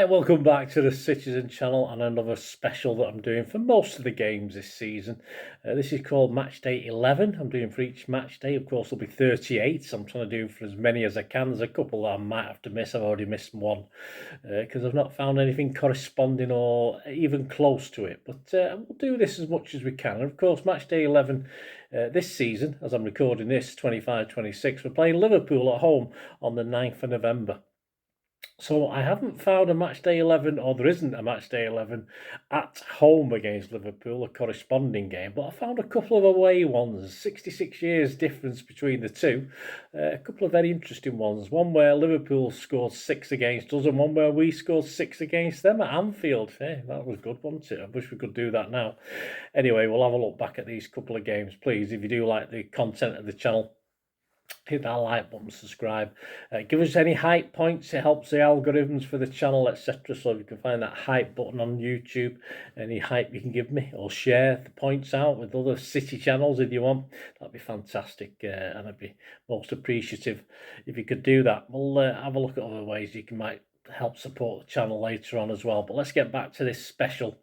Right, welcome back to the Citizen channel and another special that I'm doing for most of the games this season. This is called Match Day 11. I'm doing for each match day. Of course, there'll be 38, so I'm trying to do for as many as I can. There's a couple that I might have to miss. I've already missed one because I've not found anything corresponding or even close to it. But we'll do this as much as we can. And of course, Match Day 11 this season, as I'm recording this, 25-26, we're playing Liverpool at home on the 9th of November. So I haven't found a match day 11, or there isn't a match day 11 at home against Liverpool, a corresponding game, but I found a couple of away ones, 66 years difference between the two, a couple of very interesting ones, one where Liverpool scored 6 against us and one where we scored 6 against them at Anfield. Hey, that was good, wasn't it? I wish we could do that now. Anyway, we'll have a look back at these couple of games, please. If you do like the content of the channel, hit that like button, subscribe, give us any hype points. It helps the algorithms for the channel, etc. So you can find that hype button on YouTube, any hype you can give me, or share the points out with other City channels if you want. That'd be fantastic, and I'd be most appreciative if you could do that. We'll have a look at other ways you can might help support the channel later on as well. But let's get back to this special.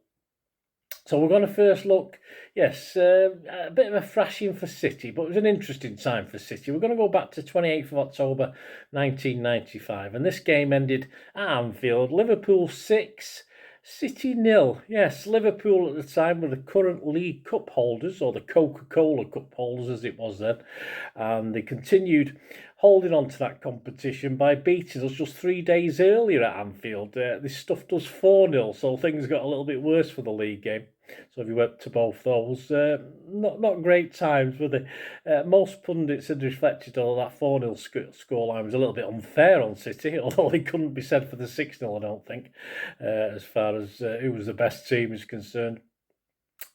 So we're going to first look, yes, a bit of a thrashing for City, but it was an interesting time for City. We're going to go back to 28th of October 1995, and this game ended at Anfield, Liverpool 6, City 0. Yes, Liverpool at the time were the current League Cup holders, or the Coca-Cola Cup holders as it was then, and they continued holding on to that competition by beating us just 3 days earlier at Anfield. They stuffed us 4-0, so things got a little bit worse for the league game. So if you went to both those, not great times, were they? Most pundits had reflected on that 4-0 scoreline was a little bit unfair on City, although it couldn't be said for the 6-0, I don't think, as far as who was the best team is concerned.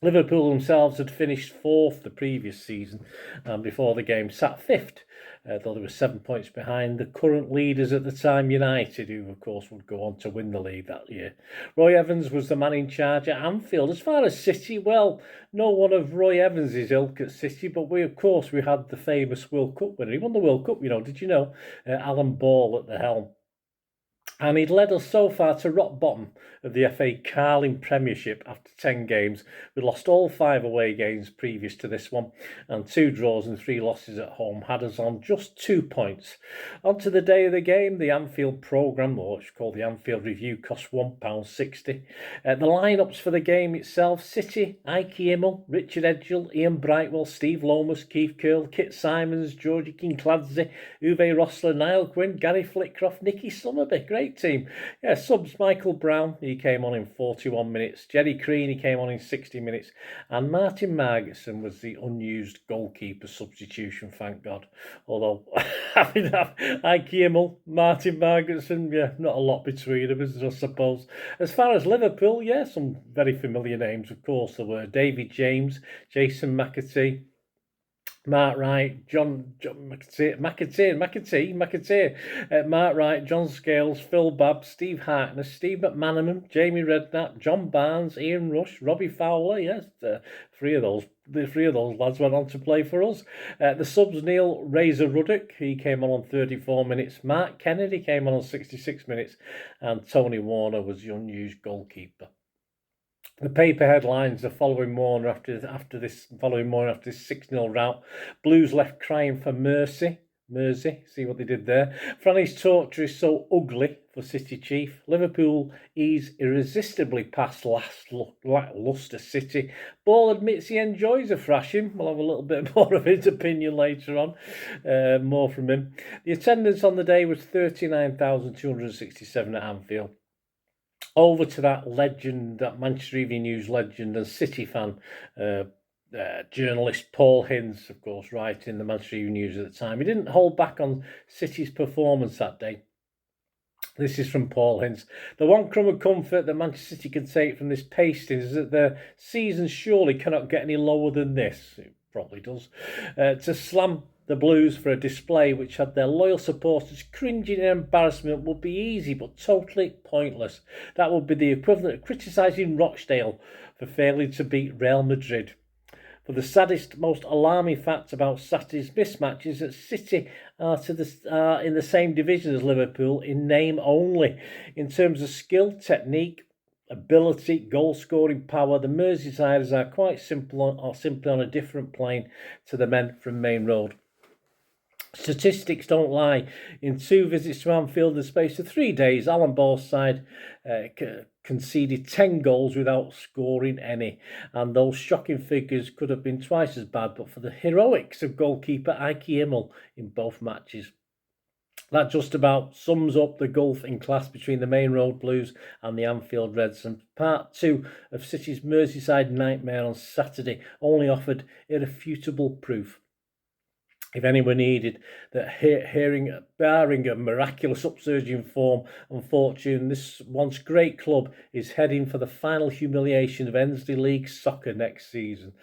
Liverpool themselves had finished 4th the previous season, and before the game sat 5th, though they were 7 points behind the current leaders at the time, United, who of course would go on to win the league that year. Roy Evans was the man in charge at Anfield. As far as City, well, no one of Roy Evans' ilk at City, but we had the famous World Cup winner. He won the World Cup, did you know? Alan Ball at the helm. And he'd led us so far to rock bottom of the FA Carling Premiership after 10 games. We lost all 5 away games previous to this one, and 2 draws and 3 losses at home had us on just 2 points. On to the day of the game, the Anfield programme, or what's called the Anfield Review, cost £1.60. The lineups for the game itself: City, Ike Immel, Richard Edgell, Ian Brightwell, Steve Lomas, Keith Curl, Kit Simons, Georgie Kincladze, Uwe Rossler, Niall Quinn, Gary Flitcroft, Nicky Summerby. Great team. Yeah, subs: Michael Brown, he came on in 41 minutes. Jerry Crean, he came on in 60 minutes. And Martin Margetson was the unused goalkeeper substitution, thank God. Although, having Ike Immel, Martin Margetson, yeah, not a lot between them, I suppose. As far as Liverpool, yeah, some very familiar names, of course, there were David James, Jason McAtee, Mark Wright, John McAtee, Mark Wright, John Scales, Phil Babb, Steve Harkness, Steve McManaman, Jamie Redknapp, John Barnes, Ian Rush, Robbie Fowler. Yes, the three of those lads went on to play for us. The subs: Neil Razor Ruddock, he came on 34 minutes. Mark Kennedy came on 66 minutes, and Tony Warner was the unused goalkeeper. The paper headlines the following morning after this 6-0 rout: Blues left crying for mercy. See what they did there. Franny's torture is so ugly for City chief. Liverpool ease irresistibly past lacklustre City. Ball admits he enjoys a thrashing. We'll have a little bit more of his opinion later on. More from him. The attendance on the day was 39,267 at Anfield. Over to that legend, that Manchester Evening News legend and City fan, journalist Paul Hinds, of course, writing the Manchester Evening News at the time. He didn't hold back on City's performance that day. This is from Paul Hinds. The one crumb of comfort that Manchester City can take from this pasting is that their season surely cannot get any lower than this. It probably does. To slam the Blues for a display which had their loyal supporters cringing in embarrassment would be easy but totally pointless. That would be the equivalent of criticising Rochdale for failing to beat Real Madrid. For the saddest, most alarming fact about Saturday's mismatch is that City in the same division as Liverpool in name only. In terms of skill, technique, ability, goal scoring power, the Merseysiders are quite simply on a different plane to the men from Main Road. Statistics don't lie. In 2 visits to Anfield in the space of 3 days, Alan Ball's side conceded 10 goals without scoring any. And those shocking figures could have been twice as bad, but for the heroics of goalkeeper Ike Immel in both matches. That just about sums up the gulf in class between the Main Road Blues and the Anfield Reds. And part 2 of City's Merseyside nightmare on Saturday only offered irrefutable proof, if anyone needed, that barring a miraculous upsurge in form and fortune, this once great club is heading for the final humiliation of Ensley League soccer next season.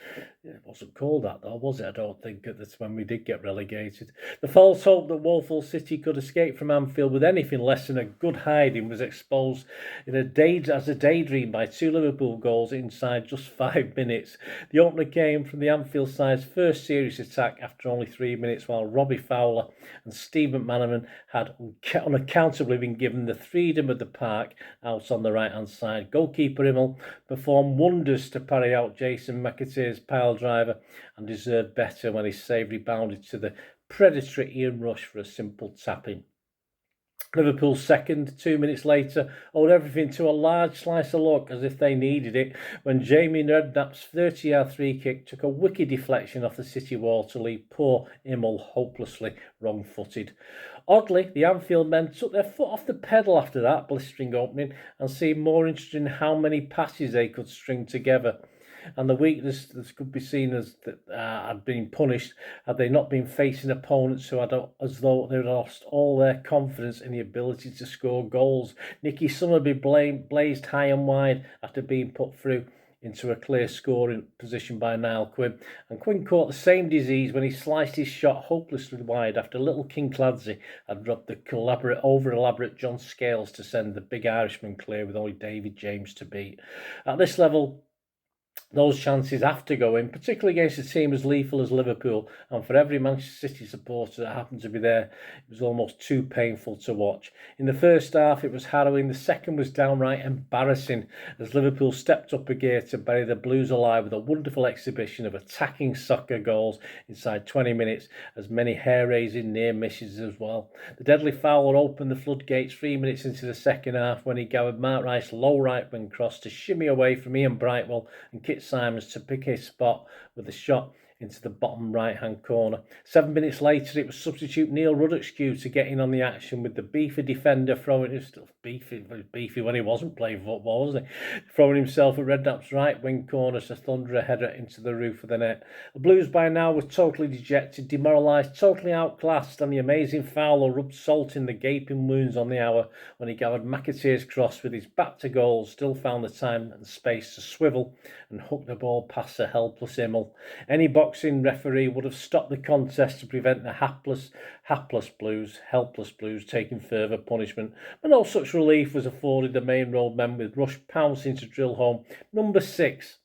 It wasn't called that though, was it? I don't think at the time we did get relegated. The false hope that woeful City could escape from Anfield with anything less than a good hiding was exposed as a daydream by 2 Liverpool goals inside just 5 minutes. The opener came from the Anfield side's first serious attack after only 3 minutes, while Robbie Fowler and Steve McManaman had unaccountably been given the freedom of the park out on the right-hand side. Goalkeeper Immel performed wonders to parry out Jason McAteer's pile driver and deserved better when his save rebounded to the predatory Ian Rush for a simple tap-in. Liverpool's second, 2 minutes later, owed everything to a large slice of luck, as if they needed it, when Jamie Redknapp's 30-yard free kick took a wicked deflection off the City wall to leave poor Immel hopelessly wrong-footed. Oddly, the Anfield men took their foot off the pedal after that blistering opening and seemed more interested in how many passes they could string together. And the weakness that could be seen as that had been punished had they not been facing opponents who had, as though they had lost all their confidence in the ability to score goals. Nicky Summerby blazed high and wide after being put through into a clear scoring position by Niall Quinn, and Quinn caught the same disease when he sliced his shot hopelessly wide after little King Clancy had dropped the over-elaborate John Scales to send the big Irishman clear with only David James to beat. At this level, those chances have to go in, particularly against a team as lethal as Liverpool, and for every Manchester City supporter that happened to be there, it was almost too painful to watch. In the first half, it was harrowing. The second was downright embarrassing as Liverpool stepped up a gear to bury the Blues alive with a wonderful exhibition of attacking soccer goals inside 20 minutes, as many hair-raising near misses as well. The deadly Fowler opened the floodgates 3 minutes into the second half when he gathered Mark Rice's low right-wing cross to shimmy away from Ian Brightwell and Kit Simons to pick his spot with a shot into the bottom right-hand corner. 7 minutes later, it was substitute Neil Ruddock's cue to get in on the action with the beefy defender throwing his beefy when he wasn't playing football, wasn't he? Throwing himself at Redknapp's right-wing corner to thunder a header into the roof of the net. The Blues by now were totally dejected, demoralised, totally outclassed, and the amazing Fowler rubbed salt in the gaping wounds on the hour when he gathered McAteer's cross with his back to goal, still found the time and space to swivel and hook the ball past a helpless Immel. Any boxing referee would have stopped the contest to prevent the helpless Blues taking further punishment, but no such relief was afforded the Main Road men, with Rush pouncing to drill home number 6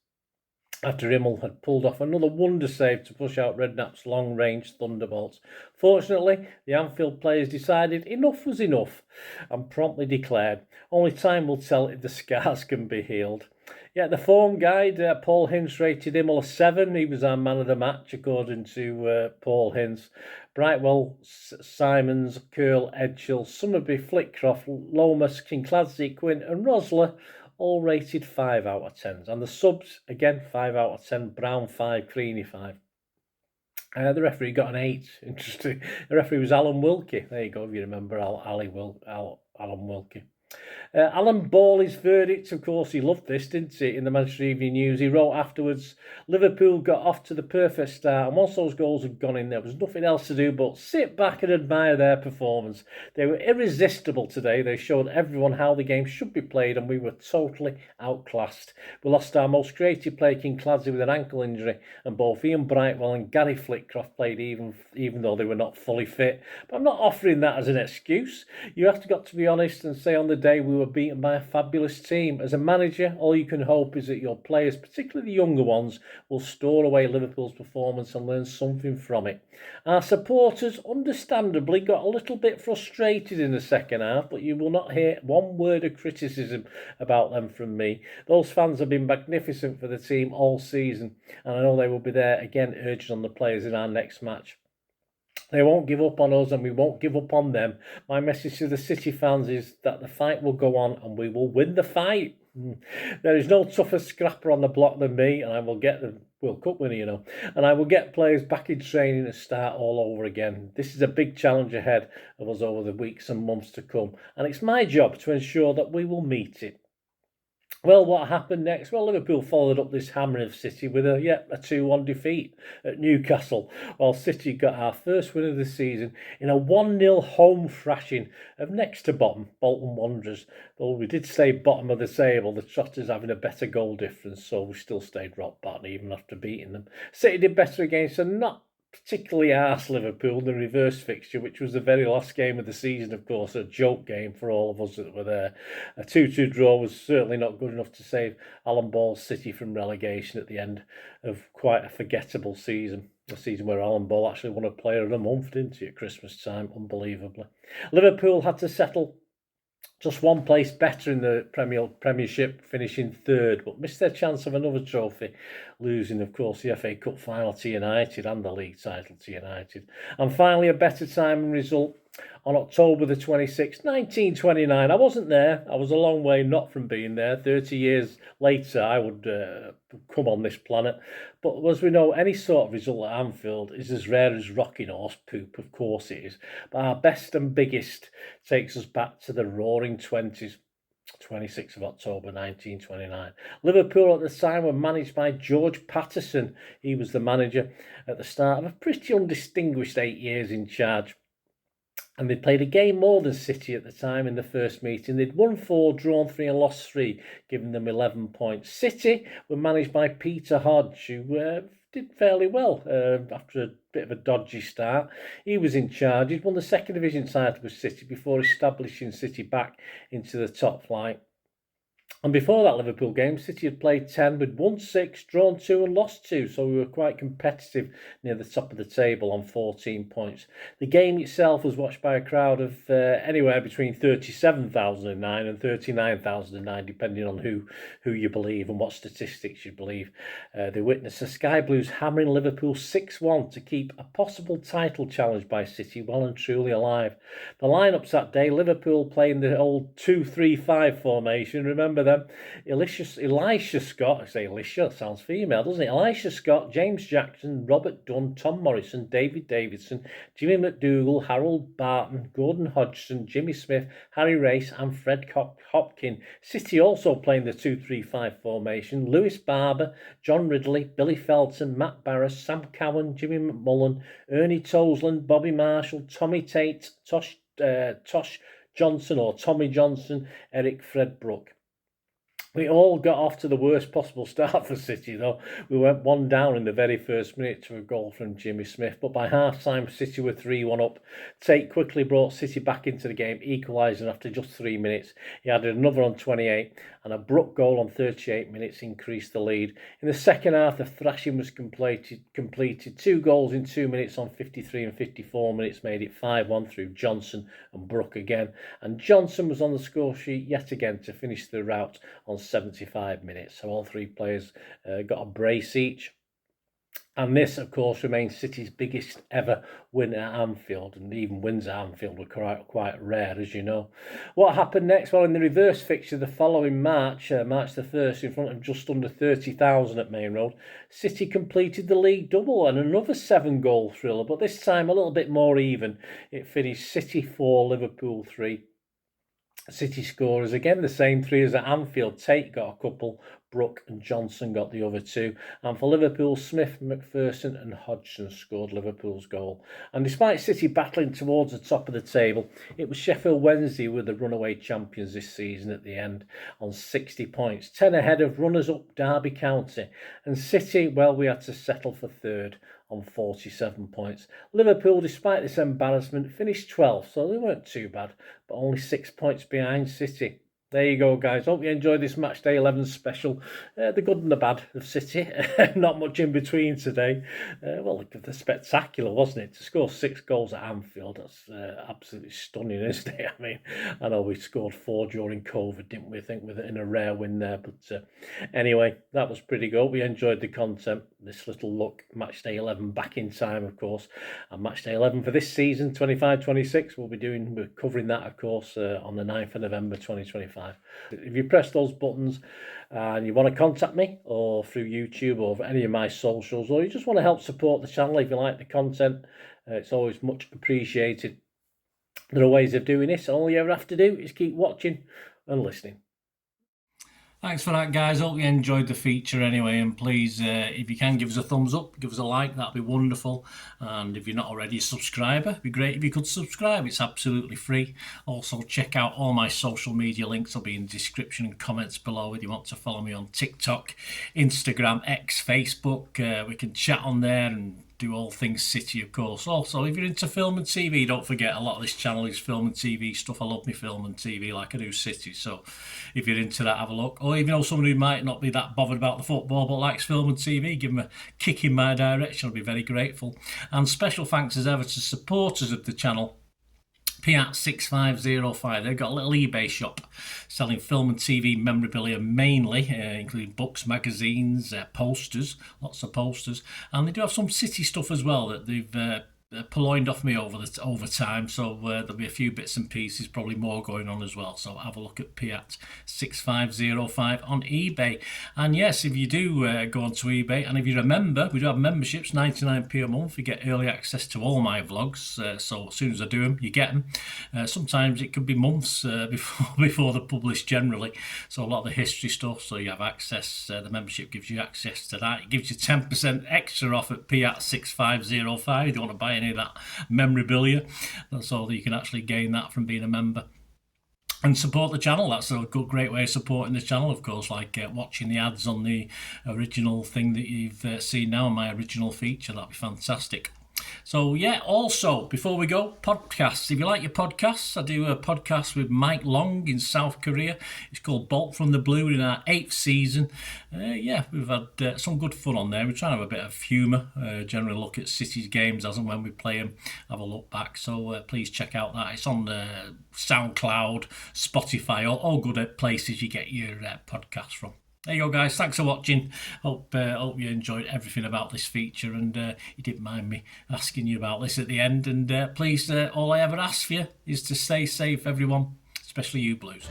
after Immel had pulled off another wonder save to push out Redknapp's long-range thunderbolts. Fortunately, the Anfield players decided enough was enough and promptly declared, "Only time will tell if the scars can be healed." Yeah, the form guide, Paul Hince rated Immel a 7. He was our man of the match, according to Paul Hince. Brightwell, Simons, Curl, Edghill, Summerby, Flitcroft, Lomas, Kincladze, Quinn and Rosler all rated 5 out of 10s. And the subs, again, 5 out of 10. Brown 5, Creaney 5. The referee got an 8. Interesting. The referee was Alan Wilkie. There you go, if you remember Alan Wilkie. Alan Bawley's verdict, of course, he loved this, didn't he? In the Manchester Evening News, he wrote afterwards, "Liverpool got off to the perfect start, and once those goals had gone in, there was nothing else to do but sit back and admire their performance. They were irresistible today. They showed everyone how the game should be played, and we were totally outclassed. We lost our most creative player, Kincladze, with an ankle injury, and both Ian Brightwell and Gary Flitcroft played even though they were not fully fit. But I'm not offering that as an excuse. You have got to be honest and say on the day we were beaten by a fabulous team. As a manager, all you can hope is that your players, particularly the younger ones, will store away Liverpool's performance and learn something from it. Our supporters understandably got a little bit frustrated in the second half, but you will not hear one word of criticism about them from me. Those fans have been magnificent for the team all season, and I know they will be there again urging on the players in our next match. They won't give up on us and we won't give up on them. My message to the City fans is that the fight will go on and we will win the fight. There is no tougher scrapper on the block than me, and I will get the World Cup winner, and I will get players back in training and start all over again. This is a big challenge ahead of us over the weeks and months to come, and it's my job to ensure that we will meet it. Well, what happened next? Well, Liverpool followed up this hammering of City with a 2-1 defeat at Newcastle, while City got our first win of the season in a 1-0 home thrashing of next to bottom Bolton Wanderers. Though we did stay bottom of the table, the Trotters having a better goal difference, so we still stayed rock bottom even after beating them. City did better against a not particularly arse Liverpool in the reverse fixture, which was the very last game of the season, of course, a joke game for all of us that were there. A 2-2 draw was certainly not good enough to save Alan Ball's City from relegation at the end of quite a forgettable season. A season where Alan Ball actually won a Player of the Month, didn't he, at Christmas time, unbelievably. Liverpool had to settle just one place better in the Premiership, finishing third, but missed their chance of another trophy, losing, of course, the FA Cup final to United and the league title to United. And finally, a better time and result on October the 26th, 1929. I wasn't there. I was a long way not from being there. 30 years later, I would come on this planet. But as we know, any sort of result at Anfield is as rare as rocking horse poop. Of course it is. But our best and biggest takes us back to the roaring 20s. 26th of October 1929. Liverpool at the time were managed by George Patterson. He was the manager at the start of a pretty undistinguished 8 years in charge. And they played a game more than City at the time in the first meeting. They'd won 4, drawn 3 and lost 3, giving them 11 points. City were managed by Peter Hodge, who did fairly well after a bit of a dodgy start. He was in charge. He'd won the second division title with City before establishing City back into the top flight. And before that Liverpool game, City had played 10, we'd won 6, drawn 2 and lost 2, so we were quite competitive near the top of the table on 14 points. The game itself was watched by a crowd of anywhere between 37,009 and 39,009, depending on who you believe and what statistics you believe. They witnessed the Sky Blues hammering Liverpool 6-1 to keep a possible title challenge by City well and truly alive. The lineups that day, Liverpool playing the old 2-3-5 formation, remember them? Elisha Scott, I say Elisha, that sounds female, doesn't it? Elisha Scott, James Jackson, Robert Dunn, Tom Morrison, David Davidson, Jimmy McDougall, Harold Barton, Gordon Hodgson, Jimmy Smith, Harry Race and Fred Hopkin. City also playing the 2-3-5 formation. Lewis Barber, John Ridley, Billy Felton, Matt Barras, Sam Cowan, Jimmy McMullen, Ernie Tosland, Bobby Marshall, Tommy Tate, Tosh Johnson or Tommy Johnson, Eric Fredbrook. We all got off to the worst possible start for City, though. We went 1 down in the very first minute to a goal from Jimmy Smith, but by half-time, City were 3-1 up. Tate quickly brought City back into the game, equalising after just 3 minutes. He added another on 28, and a Brook goal on 38 minutes increased the lead. In the second half, the thrashing was completed. 2 goals in 2 minutes on 53 and 54 minutes made it 5-1 through Johnson and Brook again. And Johnson was on the score sheet yet again to finish the rout on 75 minutes. So all 3 players got a brace each. And this, of course, remains City's biggest ever win at Anfield. And even wins at Anfield were quite rare, as you know. What happened next? Well, in the reverse fixture the following March, March the 1st, in front of just under 30,000 at Main Road, City completed the league double and another 7-goal thriller, but this time a little bit more even. It finished City 4, Liverpool 3. City scorers, again the same 3 as at Anfield. Tate got a couple, Brook and Johnson got the other 2. And for Liverpool, Smith, McPherson and Hodgson scored Liverpool's goal. And despite City battling towards the top of the table, it was Sheffield Wednesday who were the runaway champions this season at the end on 60 points, 10 ahead of runners-up Derby County. And City, well, we had to settle for third on 47 points. Liverpool, despite this embarrassment, finished 12th, so they weren't too bad, but only 6 points behind City. There you go, guys. Hope you enjoyed this Matchday 11 special. The good and the bad of City. Not much in between today. Well, the spectacular, wasn't it? To score 6 goals at Anfield, that's absolutely stunning, isn't it? I mean, I know we scored 4 during COVID, didn't we? I think with it in a rare win there. But anyway, that was pretty good. We enjoyed the content. This little look, Matchday 11 back in time, of course. And Matchday 11 for this season, 25-26, we're covering that, of course, on the 9th of November 2025. If you press those buttons and you want to contact me or through YouTube or any of my socials, or you just want to help support the channel if you like the content, it's always much appreciated. There are ways of doing this. All you ever have to do is keep watching and listening. Thanks for that, guys. Hope you enjoyed the feature anyway, and please, if you can, give us a thumbs up, give us a like, that'd be wonderful. And if you're not already a subscriber, it'd be great if you could subscribe. It's absolutely free. Also, check out all my social media links. They'll be in the description and comments below if you want to follow me on TikTok, Instagram, X, Facebook. We can chat on there and do all things City, of course. Also, if you're into film and TV, don't forget a lot of this channel is film and TV stuff. I love me film and TV like I do City. So if you're into that, have a look. Or if you know someone who might not be that bothered about the football but likes film and TV, give them a kick in my direction. I'll be very grateful. And special thanks as ever to supporters of the channel. Episiode. They've got a little eBay shop selling film and TV memorabilia mainly, including books, magazines, posters, lots of posters, and they do have some City stuff as well that they've purloined off me over time, so there'll be a few bits and pieces, probably more going on as well. So have a look at Piat6505 on eBay. And yes, if you do go onto eBay, and if you're a member, we do have memberships, 99p a month. You get early access to all my vlogs, so as soon as I do them, you get them. Sometimes it could be months before they're published generally, so a lot of the history stuff, so you have access. The membership gives you access to that. It gives you 10% extra off at Piat6505 if you want to buy any of that memorabilia. That's all that you can actually gain that from being a member. And support the channel. That's a great way of supporting the channel, of course, like watching the ads on the original thing that you've seen now, my original feature. That'd be fantastic. So yeah, also, before we go, podcasts. If you like your podcasts, I do a podcast with Mike Long in South Korea. It's called Bolt from the Blue in our 8th season. Yeah, we've had some good fun on there. We're trying to have a bit of humour, generally look at City's games as and when we play them, have a look back. So please check out that. It's on Soundcloud, Spotify, all good places you get your podcasts from. There you go, guys. Thanks for watching. Hope you enjoyed everything about this feature, and you didn't mind me asking you about this at the end. And please, all I ever ask for you is to stay safe, everyone, especially you Blues.